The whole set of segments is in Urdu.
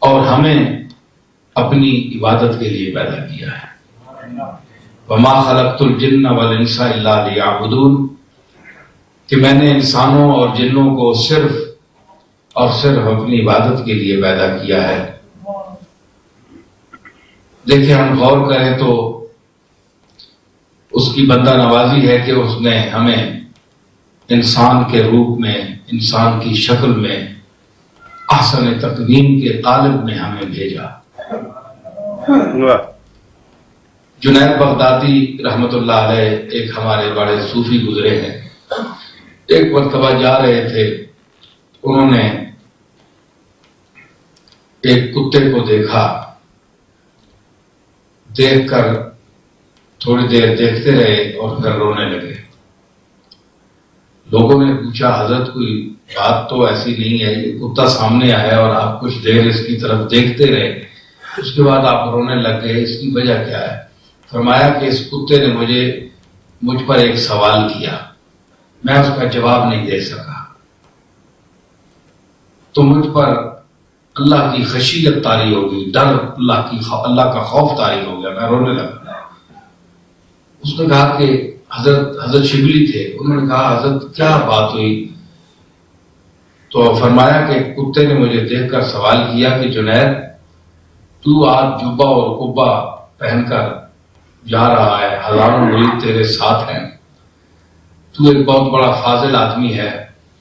اور ہمیں اپنی عبادت کے لیے پیدا کیا ہے. وما خلقت الجن والانس الا لیعبدون، کہ میں نے انسانوں اور جنوں کو صرف اور صرف اپنی عبادت کے لیے پیدا کیا ہے. دیکھیں ہم غور کریں تو اس کی بندہ نوازی ہے کہ اس نے ہمیں انسان کے روپ میں، انسان کی شکل میں، احسن تقویم کے قالب میں ہمیں بھیجا. جنید بغدادی رحمت اللہ علیہ ایک ہمارے بڑے صوفی گزرے ہیں. ایک مرتبہ جا رہے تھے، انہوں نے ایک کتے کو دیکھا. دیکھ کر تھوڑی دیر دیکھتے رہے اور پھر رونے لگے. لوگوں نے پوچھا حضرت کوئی بات تو ایسی نہیں ہے، یہ کتا سامنے آیا اور آپ کچھ دیر اس کی طرف دیکھتے رہے، اس کے بعد آپ رونے لگ گئے، اس کی وجہ کیا ہے؟ فرمایا کہ اس کتے نے مجھ پر ایک سوال کیا، میں اس کا جواب نہیں دے سکا، تو مجھ پر اللہ کی خشیت طاری ہو گئی، ڈر اللہ کا خوف طاری ہو گیا، میں رونے لگا. اس نے کہا کہ حضرت شبلی تھے، انہوں نے کہا حضرت کیا بات ہوئی؟ تو فرمایا کہ کتے نے مجھے دیکھ کر سوال کیا کہ جنید تو آج جبہ اور قبہ پہن کر جا رہا ہے، ہزاروں مرید تیرے ساتھ ہیں، تو ایک بہت بڑا فاضل آدمی ہے،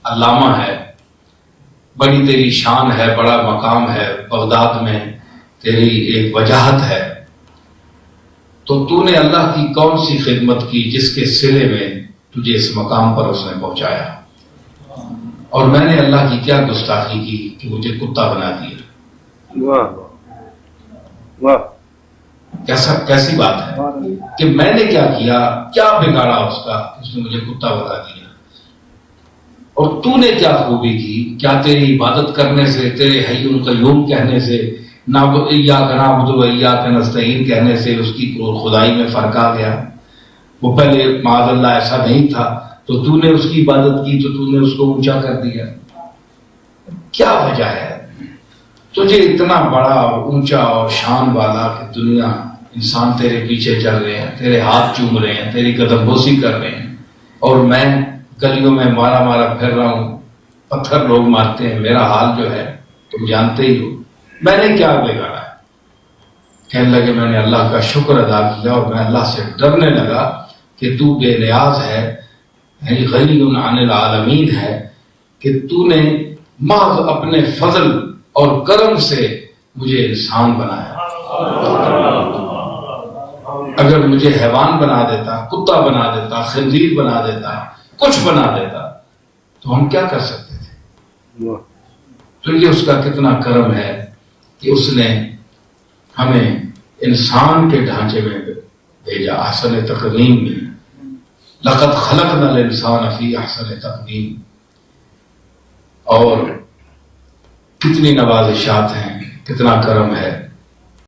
علامہ ہے، بڑی تیری شان ہے، بڑا مقام ہے، بغداد میں تیری ایک وجاہت ہے، تو نے اللہ کی کون سی خدمت کی جس کے صلے میں تجھے اس مقام پر اس نے پہنچایا؟ اور میں نے اللہ کی کیا گستاخی کی کہ مجھے کتا بنا دیا؟ واہ واہ، کیسی بات ہے کہ میں نے کیا بگاڑا اس کا، اس نے مجھے کتا بنا دیا؟ اور تو نے کیا خوبی کی؟ کیا تیری عبادت کرنے سے، تیرے حی القیوم کہنے سے، ایاک نعبد و ایاک نستعین کہنے سے اس کی خدائی میں فرق آ گیا؟ وہ پہلے معاذ اللہ ایسا نہیں تھا، تو نے اس کی عبادت کی تو نے اس کو اونچا کر دیا. کیا وجہ ہے تجھے اتنا بڑا اور اونچا اور شان والا کہ دنیا انسان تیرے پیچھے چل رہے ہیں، تیرے ہاتھ چوم رہے ہیں، تیری قدم بوسی کر رہے ہیں، اور میں گلیوں میں مارا پھر رہا ہوں، پتھر لوگ مارتے ہیں، میرا حال جو ہے تم جانتے ہی ہو، میں نے کیا بگاڑا ہے؟ کہنے لگے میں نے اللہ کا شکر ادا کیا اور میں اللہ سے ڈرنے لگا کہ تو بے نیاز ہے، غنی عن العالمین ہے، کہ تو نے محض اپنے فضل اور کرم سے مجھے انسان بنایا. اگر مجھے حیوان بنا دیتا، کتا بنا دیتا، خنزیر بنا دیتا، کچھ بنا دیتا تو ہم کیا کر سکتے تھے؟ تو یہ اس کا کتنا کرم ہے کہ اس نے ہمیں انسان کے ڈھانچے میں بھیجا، احسن تقویم میں. لقد خلقنا الانسان فی احسن تقویم. اور کتنی نوازشات ہیں، کتنا کرم ہے.